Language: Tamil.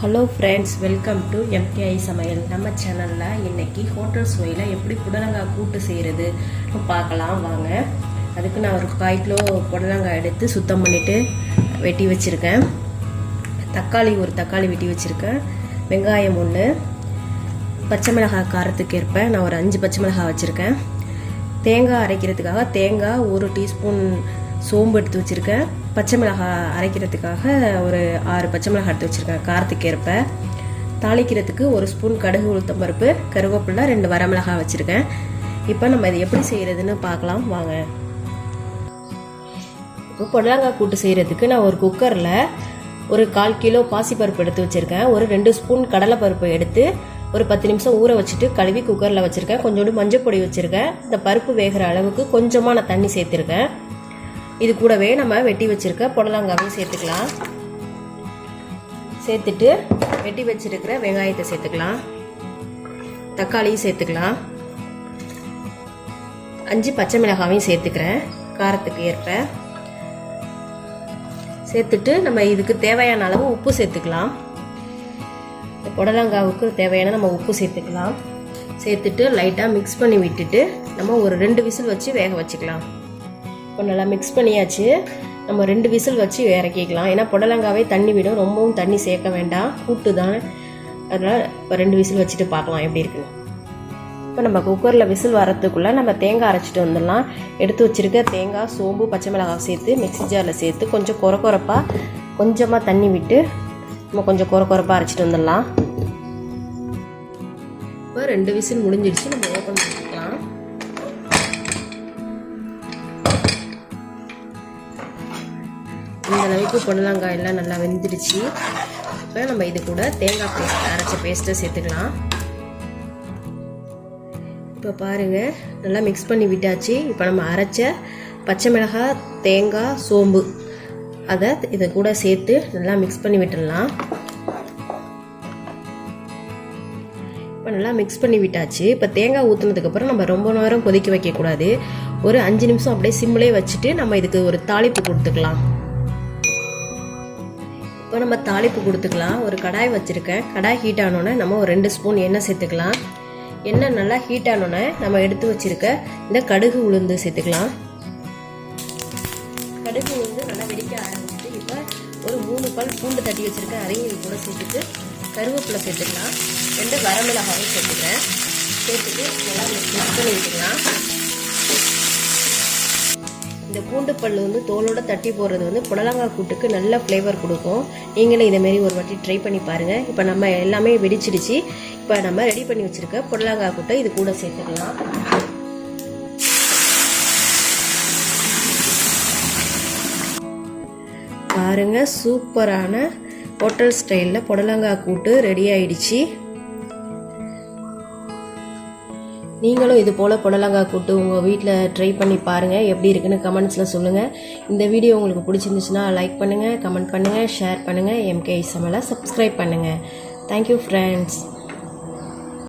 Hello friends, welcome to MKI சமையல். நம்ம சேனலில் இன்றைக்கி ஹோட்டல் சுவையில் எப்படி புடலங்காய் கூட்டு செய்கிறது பார்க்கலாம் வாங்க. அதுக்கு நான் ஒரு 1/4 கிலோ புடலங்காய் எடுத்து சுத்தம் பண்ணிவிட்டு வெட்டி வச்சுருக்கேன். ஒரு தக்காளி வெட்டி வச்சுருக்கேன். வெங்காயம் 1, பச்சை மிளகாய் காரத்துக்கு ஏற்ப நான் ஒரு 5 பச்சை மிளகாய் வச்சுருக்கேன். தேங்காய் அரைக்கிறதுக்காக தேங்காய் 1 டீஸ்பூன் சோம்பு எடுத்து வச்சுருக்கேன். பச்சை மிளகாய் அரைக்கிறதுக்காக ஒரு 6 பச்சை மிளகாய் எடுத்து வச்சுருக்கேன் காரத்துக்கு ஏற்ப. தாளிக்கிறதுக்கு 1 ஸ்பூன் கடுகு, உளுத்தம் பருப்பு, கருவேப்பிலை, 2 வரமிளகாய் வச்சுருக்கேன். இப்போ நம்ம இது எப்படி செய்கிறதுன்னு பார்க்கலாம் வாங்க. இப்போ புடலங்காய் கூட்டு செய்கிறதுக்கு நான் ஒரு குக்கரில் ஒரு 1/4 கிலோ பாசிப்பருப்பு எடுத்து வச்சுருக்கேன். ஒரு 2 ஸ்பூன் கடலைப்பருப்பு எடுத்து ஒரு 10 நிமிஷம் ஊற வச்சுட்டு கழுவி குக்கரில் வச்சுருக்கேன். கொஞ்சோண்டு மஞ்சள் பொடி வச்சுருக்கேன். இந்த பருப்பு வேகிற அளவுக்கு கொஞ்சமாக நான் தண்ணி சேர்த்துருக்கேன். இது கூடவே நம்ம வெட்டி வச்சுருக்க புடலங்காவையும் சேர்த்துக்கலாம். சேர்த்துட்டு வெட்டி வச்சுருக்கிற வெங்காயத்தை சேர்த்துக்கலாம். தக்காளியும் சேர்த்துக்கலாம். 5 பச்சை மிளகாவையும் சேர்த்துக்கிறேன் காரத்துக்கு ஏற்ப. சேர்த்துட்டு நம்ம இதுக்கு தேவையான அளவு உப்பு சேர்த்துக்கலாம். புடலங்காவுக்கு தேவையான நம்ம உப்பு சேர்த்துக்கலாம். சேர்த்துட்டு லைட்டாக மிக்ஸ் பண்ணி விட்டுட்டு நம்ம ஒரு 2 விசில் வச்சு வேக வச்சுக்கலாம். இப்போ நல்லா மிக்ஸ் பண்ணியாச்சு. நம்ம 2 விசில் வச்சு இறக்கிக்கலாம். ஏன்னா புடலங்காவே தண்ணி விடும், ரொம்பவும் தண்ணி சேர்க்க வேண்டாம், கூட்டு தான். அதனால் இப்போ 2 விசில் வச்சுட்டு பார்க்கலாம் எப்படி இருக்குன்னு. இப்போ நம்ம குக்கரில் விசில் வரத்துக்குள்ளே நம்ம தேங்காய் அரைச்சிட்டு வந்துடலாம். எடுத்து வச்சுருக்க தேங்காய், சோம்பு, பச்சை மிளகாய் சேர்த்து மிக்ஸி ஜாரில் சேர்த்து கொஞ்சம் கொரப்பாக கொஞ்சமாக தண்ணி விட்டு நம்ம கொஞ்சம் கொரப்பாக அரைச்சிட்டு வந்துடலாம். இப்போ 2 விசில் முடிஞ்சிடுச்சு. நம்ம ஓப்பன் பண்ணிக்கலாம். இந்த அளவுக்கு புடலங்காய் எல்லாம் நல்லா வெந்துடுச்சு. இப்போ நம்ம இது கூட தேங்காய் பேஸ்ட், அரைச்ச பேஸ்ட்டை சேர்த்துக்கலாம். இப்போ பாருங்கள், நல்லா மிக்ஸ் பண்ணி விட்டாச்சு. இப்போ நம்ம அரைச்ச பச்சை மிளகாய், தேங்காய், சோம்பு அதை இதை கூட சேர்த்து நல்லா மிக்ஸ் பண்ணி விட்டுடலாம். இப்போ நல்லா மிக்ஸ் பண்ணி விட்டாச்சு. இப்போ தேங்காய் ஊற்றுனதுக்கப்புறம் நம்ம ரொம்ப நேரம் கொதிக்க வைக்கக்கூடாது. ஒரு 5 நிமிஷம் அப்படியே சிம்லேயே வச்சுட்டு நம்ம இதுக்கு ஒரு தாளிப்பு கொடுத்துக்கலாம். இப்போ நம்ம தாளிப்பு கொடுத்துக்கலாம். ஒரு கடாய் வச்சுருக்கேன். கடாய் ஹீட் ஆனோன்னே நம்ம ஒரு 2 ஸ்பூன் எண்ணெய் சேர்த்துக்கலாம். எண்ணெய் நல்லா ஹீட் ஆனோன்னே நம்ம எடுத்து வச்சுருக்க இந்த கடுகு, உளுந்து சேர்த்துக்கலாம். கடுகு, உளுந்து நல்லா வெடிக்க ஆரம்பிச்சுட்டு இப்போ ஒரு 3 பல் பூண்டு தட்டி வச்சுருக்கேன். அதையும் இது கூட சேர்த்துட்டு கருவேப்பிலை சேர்த்துக்கலாம். 2 வரமிளகாயும் சேர்த்துக்கிறேன். சேர்த்துட்டு நல்லா மிக்ஸ் பண்ணி விட்டுக்கலாம். இந்த பூண்டு பல் தோலோட தட்டி போடுறது புடலங்காய் கூட்டுக்கு நல்ல ஃப்ளேவர் கொடுக்கும். நீங்களே இதேமாரி ஒரு வாட்டி ட்ரை பண்ணி பாருங்கள். இப்போ நம்ம எல்லாமே வெடிச்சிடுச்சு. இப்போ நம்ம ரெடி பண்ணி வச்சுருக்க புடலங்காய் கூட்டை இது கூட சேர்த்துக்கலாம். பாருங்கள், சூப்பரான ஹோட்டல் ஸ்டைலில் புடலங்காய் கூட்டு ரெடி ஆயிடுச்சு. நீங்களும் இது போல் புடலங்காய் கூட்டு உங்கள் வீட்டில் ட்ரை பண்ணி பாருங்கள். எப்படி இருக்குன்னு கமெண்ட்ஸில் சொல்லுங்கள். இந்த வீடியோ உங்களுக்கு பிடிச்சிருந்துச்சுன்னா லைக் பண்ணுங்கள், கமெண்ட் பண்ணுங்கள், ஷேர் பண்ணுங்கள். MKI சமையலை சப்ஸ்கிரைப் பண்ணுங்கள். Thank you friends.